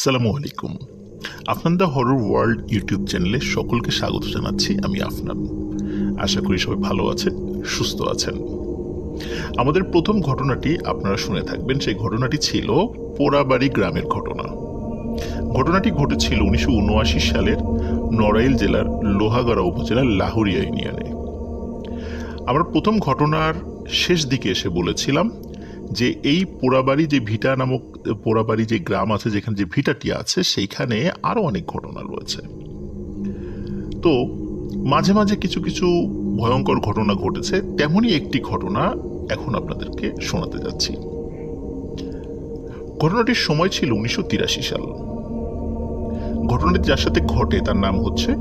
আসসালামু আলাইকুম। Afnan the horror world YouTube চ্যানেলে সকলকে স্বাগত জানাচ্ছি। আমি আফনান। আশা করি সবাই ভালো আছেন, সুস্থ আছেন। আমাদের প্রথম ঘটনাটি আপনারা শুনে থাকবেন। সেই ঘটনাটি ছিল পোড়াবাড়ি গ্রামের ঘটনা। ঘটনাটি ঘটেছিল 1979 সালের নড়াইল জেলার লোহাগাড়া উপজেলার লাহুরিয়া ইউনিয়নে। আমরা প্রথম ঘটনার শেষ দিকে এসে বলেছিলাম যে এই পোড়াবাড়ি যে ভিটা নামক পোড়াবাড়ি যে গ্রাম আছে, যেখানে যে ভিটাটি আছে, সেইখানে আরো অনেক ঘটনা রয়েছে। তো মাঝে মাঝে কিছু কিছু ভয়ঙ্কর ঘটনা ঘটেছে, তেমনই একটি ঘটনা এখন আপনাদেরকে শোনাতে যাচ্ছি। ঘটনাটির সময় ছিল 1983 সাল। ঘটনাটি যার সাথে ঘটে তার নাম হচ্ছে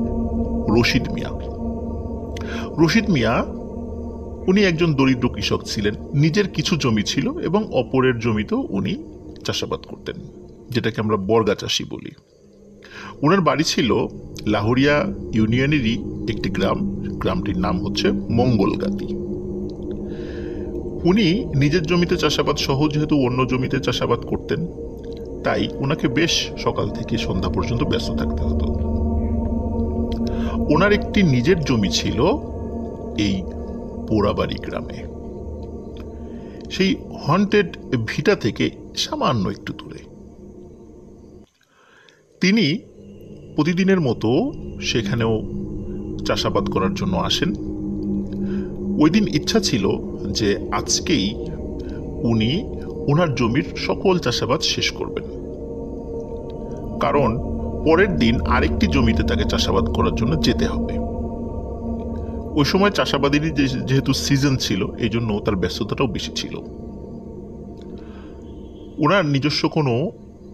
রশিদ মিয়া। রশিদ মিয়া উনি একজন দরিদ্র কৃষক ছিলেন। নিজের কিছু জমি ছিল এবং অপরের জমিতেও উনি চাষাবাদ করতেন, যেটাকে আমরা বর্গা চাষি বলি। ওনার বাড়ি ছিল লাহুরিয়া ইউনিয়নেরই একটি গ্রাম, গ্রামটির নাম হচ্ছে মঙ্গলগাতি। উনি নিজের জমিতে চাষাবাদ সহ যেহেতু অন্য জমিতে চাষাবাদ করতেন, তাই ওনাকে বেশ সকাল থেকে সন্ধ্যা পর্যন্ত ব্যস্ত থাকতে হতো। ওনার একটি নিজের জমি ছিল এই পোড়াবাড়ি গ্রামে, সেই হন্টেড ভিটা থেকে সামান্য একটু দূরে। তিনি প্রতিদিনের মতো সেখানেও চাষাবাদ করার জন্য আসেন। ওই দিন ইচ্ছা ছিল যে আজকেই উনি ওনার জমির সকল চাষাবাদ শেষ করবেন, কারণ পরের দিন আরেকটি জমিতে তাকে চাষাবাদ করার জন্য যেতে হবে। ওই সময় চাষাবাদেরই যেহেতু সিজন ছিল, এই জন্য তার ব্যস্ততাটাও বেশি ছিল। ওনার নিজস্ব কোনো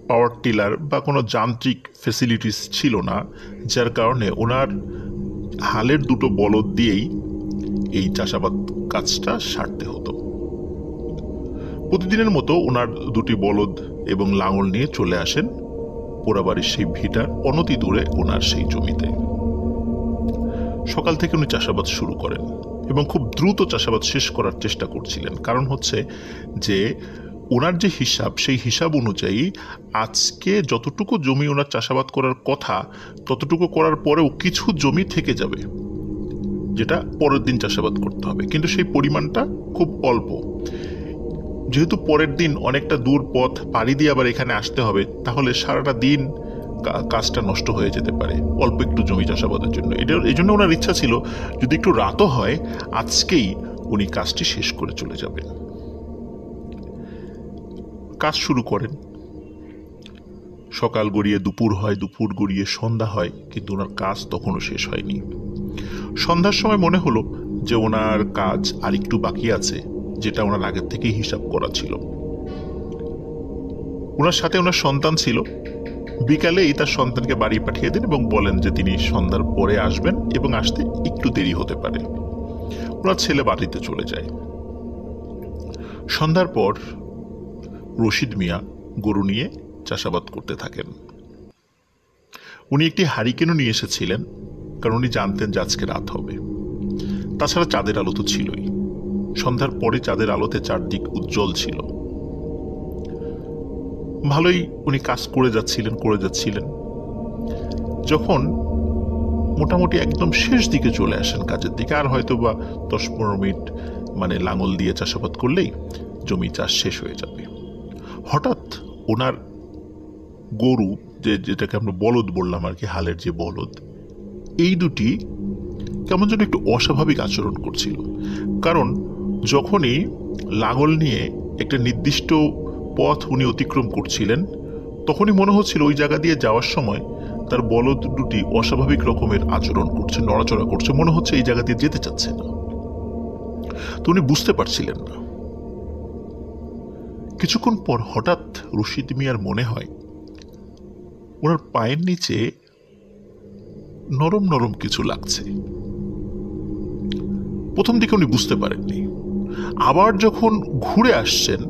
পাওয়ার টিলার বা কোনো যান্ত্রিক ফেসিলিটিস ছিল না, যার কারণে ওনার হালের দুটো বলদ দিয়েই এই চাষাবাদ কাজটা সারতে হতো। প্রতিদিনের মতো ওনার দুটি বলদ এবং লাঙল নিয়ে চলে আসেন পোড়াবাড়ির সেই ভিটার অনতি দূরে ওনার সেই জমিতে। সকাল থেকে উনি চাষাবাদ শুরু করেন এবং খুব দ্রুত চাষাবাদ শেষ করার চেষ্টা করছিলেন। কারণ হচ্ছে যে ওনার যে হিসাব, সেই হিসাব অনুযায়ী আজকে যতটুকু জমি ওনার চাষাবাদ করার কথা, ততটুকু করার পরেও কিছু জমি থেকে যাবে, যেটা পরের দিন চাষাবাদ করতে হবে, কিন্তু সেই পরিমাণটা খুব অল্প। যেহেতু পরের দিন অনেকটা দূর পথ পাড়ি দিয়ে আবার এখানে আসতে হবে, তাহলে সারাটা দিন কাজটা নষ্ট হয়ে যেতে পারে অল্প একটু জমি চাষাবাদের জন্য। এই জন্য ওনার ইচ্ছা ছিল যদি একটু রাতও হয়, আজকেই উনি কাজটি শেষ করে চলে যাবেন। কাজ শুরু করেন। সকাল গড়িয়ে দুপুর হয়, দুপুর গড়িয়ে সন্ধ্যা হয়, কিন্তু ওনার কাজ তখনও শেষ হয়নি। সন্ধ্যার সময় মনে হলো যে ওনার কাজ আর একটু বাকি আছে, যেটা ওনার আগের থেকেই হিসাব করা ছিল। ওনার সাথে ওনার সন্তান ছিল। বিকালেই তার সন্তানকে বাড়ি পাঠিয়ে দেন এবং বলেন যে তিনি সন্ধ্যার পরে আসবেন এবং আসতে একটু দেরি হতে পারে। ওনার ছেলে বাড়িতে চলে যায়। সন্ধ্যার পর রশিদ মিয়া গরু নিয়ে চাষাবাদ করতে থাকেন। উনি একটি হারিকেনও নিয়ে এসেছিলেন, কারণ উনি জানতেন যে আজকে রাত হবে। তাছাড়া চাঁদের আলো তো ছিলই। সন্ধ্যার পরে চাঁদের আলোতে চারদিক উজ্জ্বল ছিল। ভালোই উনি কাজ করে যাচ্ছিলেন। যখন মোটামুটি একদম শেষ দিকে চলে আসেন কাজের দিকে, আর হয়তো বা 10-15 মিনিট লাঙল দিয়ে চাষাবাদ করলেই জমি চাষ শেষ হয়ে যাবে, হঠাৎ ওনার গরু, যেটাকে আমরা বলদ বললাম আর কি, হালের যে বলদ, এই দুটি কেমন যেন একটু অস্বাভাবিক আচরণ করছিল। কারণ যখনই লাঙল নিয়ে একটা নির্দিষ্ট পথ উনি অতিক্রম করছিলেন, তখনই মনে হচ্ছিল ওই জায়গা দিয়ে যাওয়ার সময় তার বলদ দুটি অস্বাভাবিক রকমের আচরণ করছে, নড়াচড়া করছে, মনে হচ্ছে এই জায়গা দিয়ে যেতে চাচ্ছে না। তো উনি বুঝতে পারছিলেন না। কিছুক্ষণ পর হঠাৎ রশিদ মিয়ার মনে হয় ওনার পায়ের নিচে নরম নরম কিছু লাগছে। প্রথম দিকে উনি বুঝতে পারেননি। আবার যখন ঘুরে আসছেন,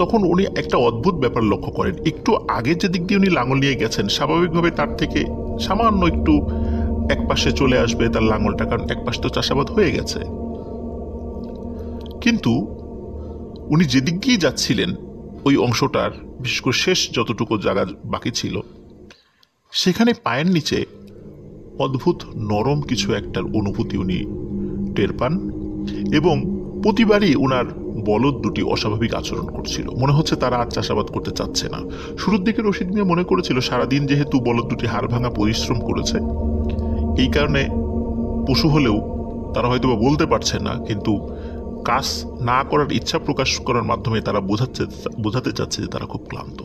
তখন উনি একটা অদ্ভুত ব্যাপার লক্ষ্য করেন। একটু আগে যে দিক দিয়ে উনি লাঙল নিয়ে গেছেন, স্বাভাবিকভাবে তার থেকে সামান্য একটু এক পাশে চলে আসবে তার লাঙলটা, কারণ এক পাশে তো চাষাবাদ হয়ে গেছে। কিন্তু উনি যেদিক দিয়ে যাচ্ছিলেন ওই অংশটার বিশেষ করে শেষ যতটুকু জায়গা বাকি ছিল সেখানে পায়ের নিচে অদ্ভুত নরম কিছু একটার অনুভূতি উনি টের পান এবং প্রতিবারই ওনার বলদ দুটি অস্বাভাবিক আচরণ করছিল। মনে হচ্ছে তারা আর চাষাবাদ করতে চাচ্ছে না। শুরুর দিকে রশিদ মিয়া মনে করেছিল সারাদিন যেহেতু বলদ দুটি হাড় ভাঙা পরিশ্রম করেছে, এই কারণে পশু হলেও তারা হয়তো বলতে পারছে না, কিন্তু কাজ না করার ইচ্ছা প্রকাশ করার মাধ্যমে তারা বোঝাতে চাচ্ছে যে তারা খুব ক্লান্ত।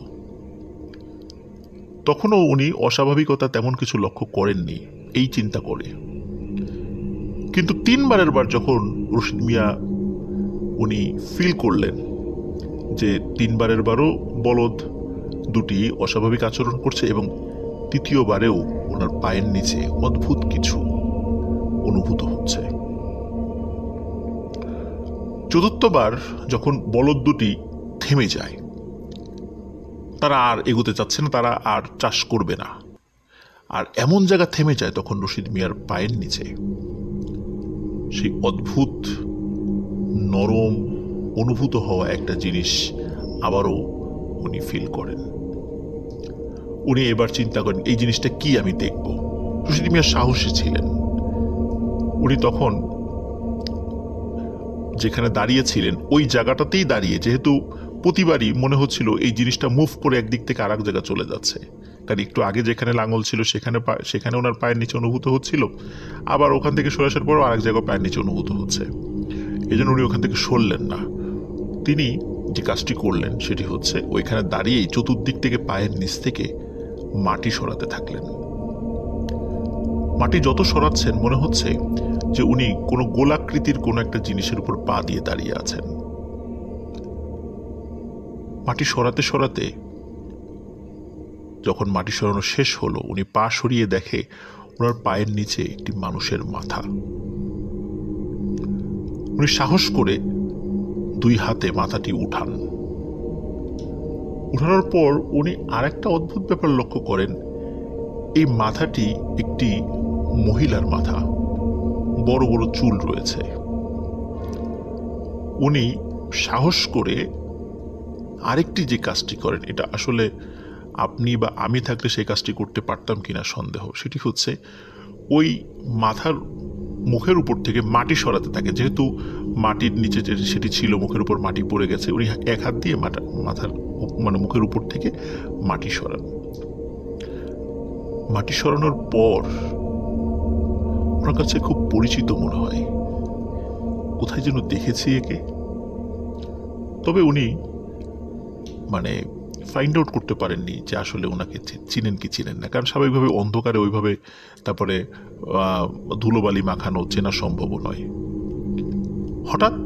তখনও উনি অস্বাভাবিকতা তেমন কিছু লক্ষ্য করেননি এই চিন্তা করে। কিন্তু 3বারের বার যখন রশিদ মিয়া উনি ফিল করলেন যে 3বারের বারও বলদ দুটি অস্বাভাবিক আচরণ করছে এবং 3য়বারেও ওনার পায়ের নিচে অদ্ভুত কিছু অনুভূত হচ্ছে। 4র্থবার যখন বলদ দুটি থেমে যায়, তারা আর এগোতে চাচ্ছে না, তারা আর চাষ করবে না, আর এমন জায়গা থেমে যায়, তখন রশিদ মিয়ার পায়ের নিচে সেই অদ্ভুত নরম অনুভূত হওয়া একটা জিনিস আবারও উনি ফিল করেন। উনি এবার চিন্তা করেন এই জিনিসটা কি আমি দেখব। রশিদ মিয়া সাহসী ছিলেন। উনি তখন যেখানে দাঁড়িয়েছিলেন ওই জায়গাটাতেই দাঁড়িয়ে, যেহেতু প্রতিবারই মনে হচ্ছিল এই জিনিসটা মুভ করে একদিক থেকে আরেক জায়গা চলে যাচ্ছে, কারণ একটু আগে যেখানে লাঙল ছিল সেখানে ওনার পায়ের নিচে অনুভূত হচ্ছিল, আবার ওখান থেকে সরে আসার পরও আরেক জায়গায় পায়ের নিচে অনুভূত হচ্ছে। এই জন্য উনি ওখান থেকে সরলেন না। তিনি যে কাজটি করলেন সেটি হচ্ছে ওইখানে দাঁড়িয়েই চতুর্দিক থেকে পায়ের নিচ থেকে মাটি সরাতে থাকলেন। মাটি যত সরাচ্ছেন মনে হচ্ছে যে উনি কোনো গোলাকৃতির কোনো একটা জিনিসের উপর পা দিয়ে দাঁড়িয়ে আছেন। মাটি সরাতে সরাতে যখন মাটি সরানো শেষ হলো, উনি পা সরিয়ে দেখে ওনার পায়ের নিচে একটি মানুষের মাথা। উনি সাহস করে 2 হাতে মাথাটি উঠান। উঠানোর পর উনি আরেকটা অদ্ভুত ব্যাপার লক্ষ্য করেন। এই মাথাটি একটি মহিলার মাথা, বড় বড় চুল রয়েছে। উনি সাহস করে আরেকটি যে কাজটি করেন, এটা আসলে আপনি বা আমি থাকলে সেই কাজটি করতে পারতাম কিনা সন্দেহ, সেটি হচ্ছে ওই মাথার মুখের উপর থেকে মাটি সরাতে থাকে। যেহেতু মাটির নিচে যে সেটি ছিল, মুখের উপর মাটি পড়ে গেছে, উনি 1 হাত দিয়ে মাথার মুখের উপর থেকে মাটি সরান। মাটি সরানোর পর ওনার কাছে খুব পরিচিত মনে হয়, কোথায় যেন দেখেছি একে। তবে উনি ফাইন্ড আউট করতে পারেননি যে আসলে ওনাকে চিনেন কি চিনেন না, কারণ স্বাভাবিকভাবে অন্ধকারে ওইভাবে তারপরে ধুলোবালি মাখানো চেনা সম্ভব নয়। হঠাৎ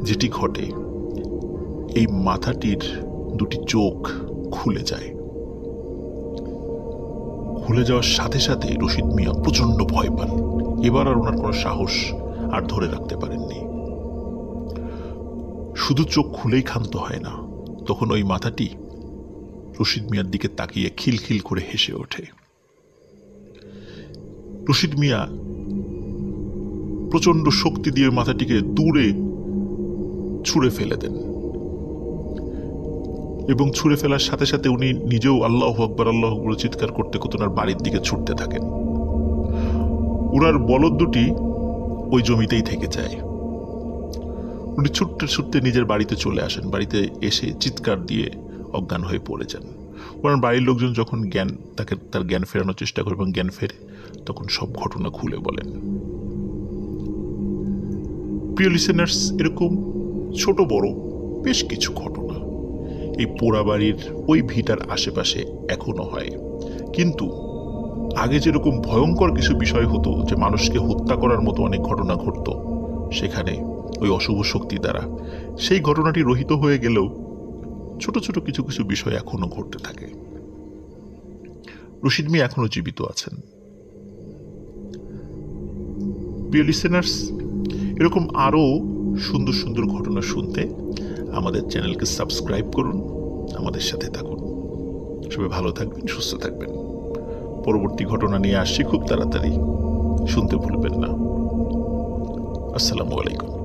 যেটি ঘটে, এই মাথাটির 2টি চোখ খুলে যায়। খুলে যাওয়ার সাথে সাথে রশিদ মিয়া প্রচন্ড ভয় পান। এবার আর ওনার কোনো সাহস আর ধরে রাখতে পারেননি। শুধু চোখ খুলেই ক্ষান্ত হয় না, তখন ওই মাথাটি রশিদ মিয়ার দিকে তাকিয়ে খিলখিল করে হেসে ওঠে। রশিদ মিয়া প্রচন্ড শক্তি দিয়ে মাথাটিকে দূরে ছুঁড়ে ফেলে দেন এবং ছুঁড়ে ফেলার সাথে সাথে উনি নিজেও আল্লাহু আকবার আল্লাহু আকবার চিৎকার করতে করতে ওনার বাড়ির দিকে ছুটতে থাকেন। ওনার বলদ দুটি ওই জমিতেই থেকে যায়। উনি ছুটতে ছুটতে নিজের বাড়িতে চলে আসেন। বাড়িতে এসে চিৎকার দিয়ে অজ্ঞান হয়ে পড়ে যান। ওনার বাড়ির লোকজন যখন তার জ্ঞান ফেরানোর চেষ্টা করে এবং জ্ঞান ফেরে, তখন সব ঘটনা খুলে বলেন। প্রিয় লিসেনার্স, এরকম ছোট বড় বেশ কিছু ঘটনা এই পোড়াবাড়ির ওই ভিটার আশেপাশে এখনো হয়। কিন্তু আগে যেরকম ভয়ঙ্কর কিছু বিষয় হতো, যে মানুষকে হত্যা করার মতো অনেক ঘটনা ঘটত সেখানে ওই অশুভ শক্তি দ্বারা, সেই ঘটনাটি রহিত হয়ে গেলেও ছোট ছোট কিছু কিছু বিষয় এখনো ঘটতে থাকে। রশিদ মিয়া এখনো জীবিত আছেন। প্রিয় লিসেনার্স, এরকম আরো সুন্দর সুন্দর ঘটনা শুনতে আমাদের চ্যানেলকে সাবস্ক্রাইব করুন, আমাদের সাথে থাকুন। সবাই ভালো থাকবেন, সুস্থ থাকবেন। পরবর্তী ঘটনা নিয়ে আসছি খুব তাড়াতাড়ি, শুনতে ভুলবেন না। আসসালামু আলাইকুম।